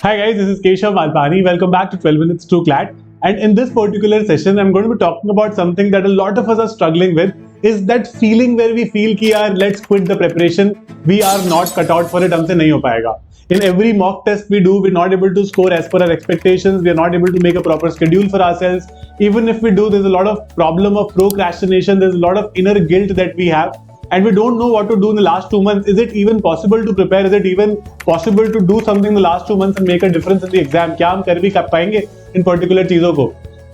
Hi guys, this is Keshav Malpani. Welcome back to 12 Minutes to CLAT. And in this particular session, I'm going to be talking about something that a lot of us are struggling with. Is that feeling where we feel कि यार let's quit the preparation. We are not cut out for it. हमसे नहीं हो पाएगा. In every mock test we do, we're not able to score as per our expectations. We are not able to make a proper schedule for ourselves. Even if we do, there's a lot of problem of procrastination. There's a lot of inner guilt that we have. And we don't know what to do in the last 2 months. Is it even possible to prepare? Is it even possible to do something in the last 2 months and make a difference in the exam? क्या हम कर भी कर पाएंगे इन particular चीजों को?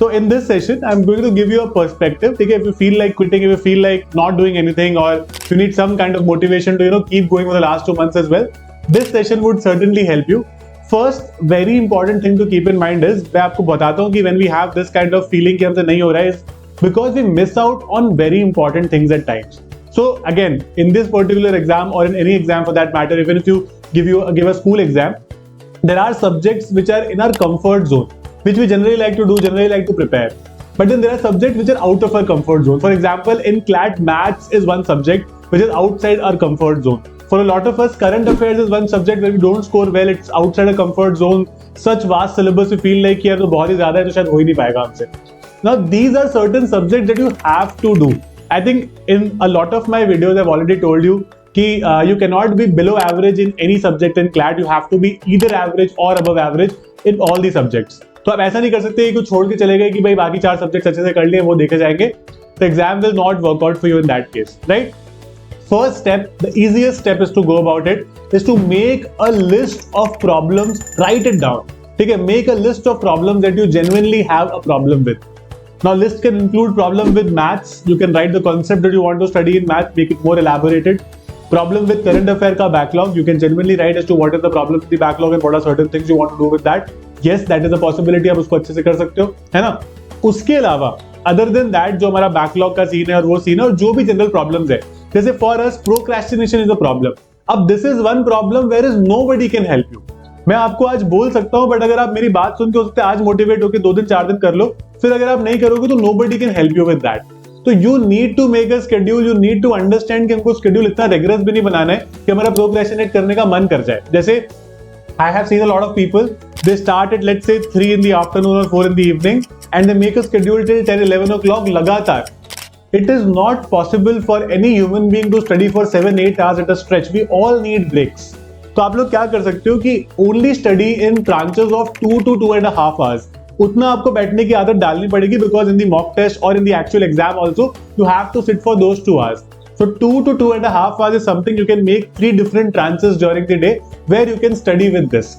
So in this session, I'm going to give you a perspective. ठीक है, if you feel like quitting, if you feel like not doing anything, or you need some kind of motivation to keep going for the last 2 months as well, this session would certainly help you. First, very important thing to keep in mind is मैं आपको बताता हूँ कि when we have this kind of feeling कि हमसे नहीं हो रहा है, is because we miss out on very important things at times. So again, in this particular exam or in any exam for that matter, even if you give a school exam, there are subjects which are in our comfort zone, which we generally like to do, generally like to prepare. But then there are subjects which are out of our comfort zone. For example, in CLAT, maths is one subject which is outside our comfort zone. For a lot of us, current affairs is one subject where we don't score well. It's outside our comfort zone. Such vast syllabus, we feel like यार तो बहुत ही ज़्यादा है तो शायद हो ही नहीं पाएगा हमसे. Now these are certain subjects that you have to do. I think in a lot of my videos I've already told you कि you cannot be below average in any subject in CLAT. You have to be either average or above average in all the subjects. तो आप ऐसा नहीं कर सकते कि कुछ छोड़ के चले गए कि भाई बाकी 4 सब्जेक्ट्स अच्छे से कर लिए वो देखे जाएंगे. The exam will not work out for you in that case, right? First step, the easiest step is to go about it, is to make a list of problems, write it down. ठीक है, make a list of problems that you genuinely have a problem with. Now list can include problem with maths. You can write the concept that you want to study in math, make it more elaborated. Problem with current affair का backlog. You can genuinely write as to what is the problem with the backlog and what are certain things you want to do with that. Yes, that is a possibility. आप उसको अच्छे से कर सकते हो, है ना? उसके अलावा other than that जो हमारा backlog का सीन है और वो सीन है और जो भी जनरल प्रॉब्लम्स है, जैसे for us procrastination is a problem. अब this is one problem where is nobody can help you. मैं आपको आज बोल सकता हूं, बट अगर आप मेरी बात सुन के हो सकते हैं आज मोटिवेट होकर 2 दिन 4 दिन कर लो, फिर अगर आप नहीं करोगे तो nobody can help you with that. तो you need to make a schedule. You need to understand कि हमको schedule इतना rigorous भी नहीं बनाना है कि हमारा procrastinate करने का मन कर जाए. जैसे I have seen a lot of people, they start at let's say 3 in the afternoon or 4 in the evening and they make a schedule till 10-11 o'clock लगातार. It is not possible for any human being to study for 7-8 hours at a stretch. We all need breaks. तो आप लोग क्या कर सकते हो कि only study in branches of 2 to 2.5 hours. उतना आपको बैठने की आदत डालनी पड़ेगी because in the mock test और in the actual exam also you have to sit for those 2 hours. So 2 to 2.5 hours is something you can make 3 different tranches during the day where you can study with this.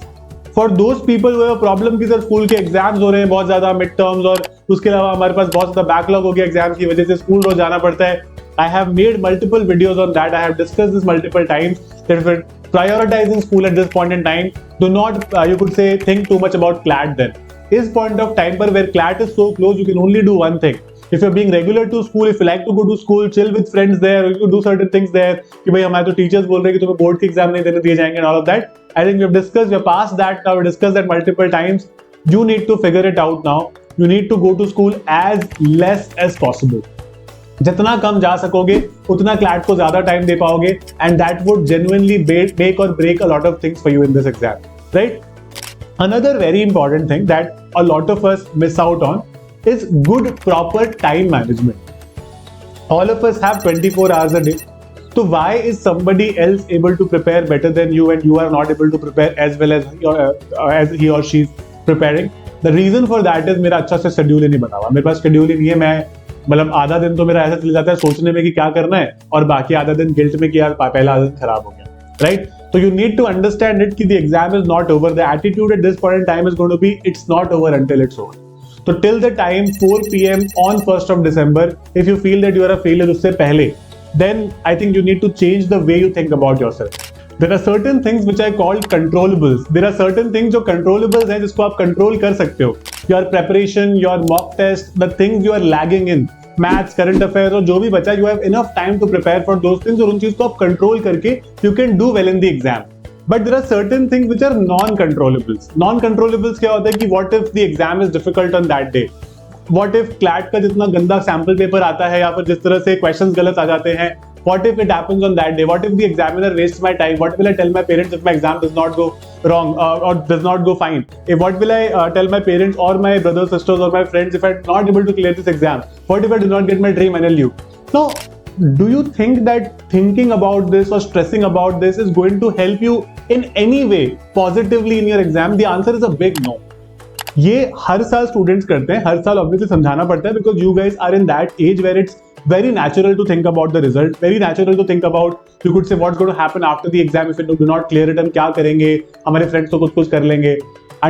For those people who have a problem कि sir school के exams हो रहे हैं बहुत ज्यादा mid terms और उसके अलावा हमारे पास बहुत ज्यादा बैकलॉग हो गया एग्जाम की वजह से स्कूल रोज जाना पड़ता है. I have made multiple videos on that. I have discussed this multiple times that if you're prioritizing school at this point in time, do not you could say think too much about CLAT then. This point of time पर where CLAT is so close, you can only do one thing. If you're being regular to school, if you like to go to school, chill with friends there, you could do certain things there. कि भाई हमारे तो teachers बोल रहे हैं कि तुम्हें board के exam नहीं देने दिए जाएंगे and all of that. I think we've discussed, we're past that now. We discussed that multiple times. You need to figure it out now. You need to go to school as less as possible. जितना कम जा सकोगे उतना CLAT को ज्यादा time दे पाओगे and that would genuinely make or break a lot of things for you in this exam, right? Another very important thing that a lot of us miss out on is good proper time management. All of us have 24 hours a day. So why is somebody else able to prepare better than you and you are not able to prepare as well as he or she is preparing? The reason for that is मेरा अच्छा से schedule ही नहीं बना हुआ. मेरे पास schedule ही नहीं है. मैं मतलब आधा दिन तो मेरा ऐसा चल जाता है सोचने में कि क्या करना है और बाकी आधा दिन गिल्ट में कि यार पहला आधा दिन खराब हो गया, right? So you need to understand it कि the exam is not over. The attitude at this point in time is going to be it's not over until it's over. So till the time 4 PM on 1st of December, if you feel that you are a failure उससे पहले, then I think you need to change the way you think about yourself. There are certain things which I call controllables. There are certain things जो controllables हैं जिसको आप control कर सकते हो. Your preparation, your mock test, the things you are lagging in, maths, current affairs और जो भी बचा, you have enough time to prepare for those things और उन चीज को आप control करके you can do well in the exam. But there are certain things which are non-controllables. Non-controllables क्या होता है कि what if the exam is difficult on that day? What if CLAT का जितना गंदा सैम्पल पेपर आता है या फिर जिस तरह से क्वेश्चंस गलत आ जाते हैं What if it happens on that day? What if the examiner wastes my time? What will I tell my parents if my exam does not go wrong or does not go fine? What will I tell my parents or my brothers, sisters, or my friends if I'm not able to clear this exam? What if I do not get my dream NLU? Now, do you think that thinking about this or stressing about this is going to help you in any way positively in your exam? The answer is a big no. ये हर साल students करते हैं, हर साल obviously समझाना पड़ता है because you guys are in that age where it's very natural to think about the result, very natural to think about, you could say what's going to happen after the exam if we do not clear it, हम क्या करेंगे, हमारे friends तो कुछ कर लेंगे.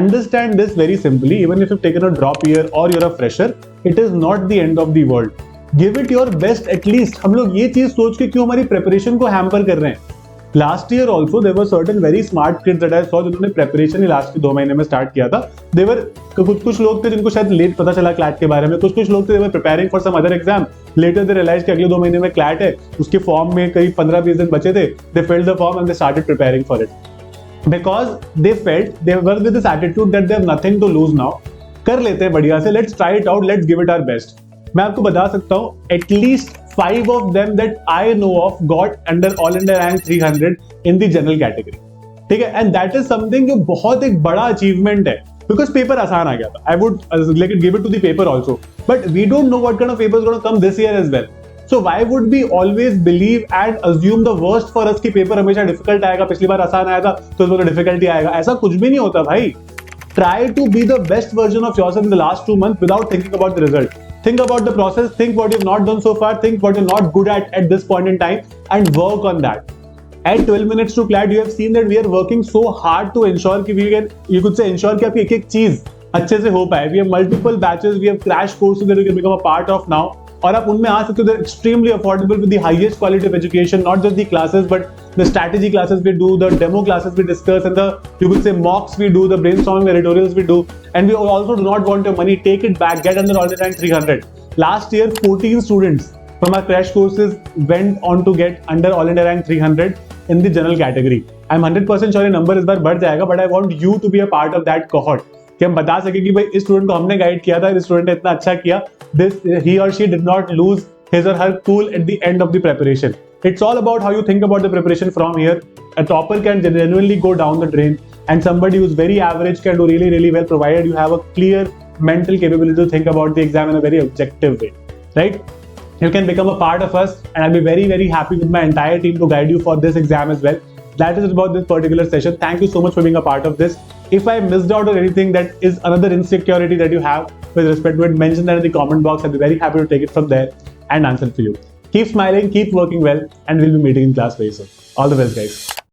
Understand this very simply, even if you've taken a drop year or you're a fresher, it is not the end of the world. Give it your best at least. हम लोग ये चीज सोच के क्यों हमारी प्रेपरेशन को हैम्पर कर रहे हैं? Last year also there were certain very smart kids that I saw जिन्होंने प्रेपरेशन ही लास्ट के 2 महीने में स्टार्ट किया था. They were कुछ लोग थे जिनको शायद लेट पता चला क्लैट के बारे में, कुछ लोग थे they were preparing for some other exam. Later they realized कि अगले 2 महीने में क्लैट है, उसके फॉर्म में करीब 15-20 दिन बचे थे. They filled the form and they started preparing for it because they felt they were with this attitude that they have nothing to lose now. कर लेते हैं बढ़िया से, let's try it out, let's give it our best. मैं आपको बता सकता हूँ at least 5 of them that I know of got under All India rank 300 in the general category. ठीक है, and that is something जो बहुत एक बड़ा achievement है because paper आसान आ गया था. I would like to give it to the paper also, but we don't know what kind of paper is going to come this year as well. So why would we always believe and assume the worst for us कि paper हमेशा difficult आएगा, पिछली बार आसान आया था तो इस बार difficulty आएगा? ऐसा कुछ भी नहीं होता भाई. Try to be the best version of yourself in the last 2 months without thinking about the result. Think about the process, think what you've not done so far, think what you're not good at this point in time, and work on that. At 12 minutes to CLAT, you have seen that we are working so hard to ensure कि we can, you could say ensure कि आपकी एक चीज अच्छे से हो पाए. We have multiple batches, we have crash courses that you can become a part of now. और आप उनमें आ सकते हो. They're extremely affordable with the highest quality of education, not just the classes, but the strategy classes we do, the demo classes we discuss, and the, you could say, mocks we do, the brainstorming editorials we do. And we also do not want your money. Take it back. Get under All India rank 300. Last year, 14 students from our crash courses went on to get under All India rank 300 in the general category. I'm 100% sure ये number इस बार बढ़ जाएगा, but I want you to be a part of that cohort. कि हम बता सके कि भाई इस स्टूडेंट को हमने गाइड किया था, इस स्टूडेंट ने इतना अच्छा किया. This he or she did not lose his or her cool at the end of the preparation. It's all about how you think about the preparation from here. A topper can genuinely go down the drain, and somebody who's very average can do really, really well, provided you have a clear mental capability to think about the exam in a very objective way, right? You can become a part of us, and I'll be very, very happy with my entire team to guide you for this exam as well. That is about this particular session. Thank you so much for being a part of this. If I missed out on anything that is another insecurity that you have with respect to it, mention that in the comment box. I'll be very happy to take it from there and answer it for you. Keep smiling, keep working well, and we'll be meeting in class very soon. All the best, guys.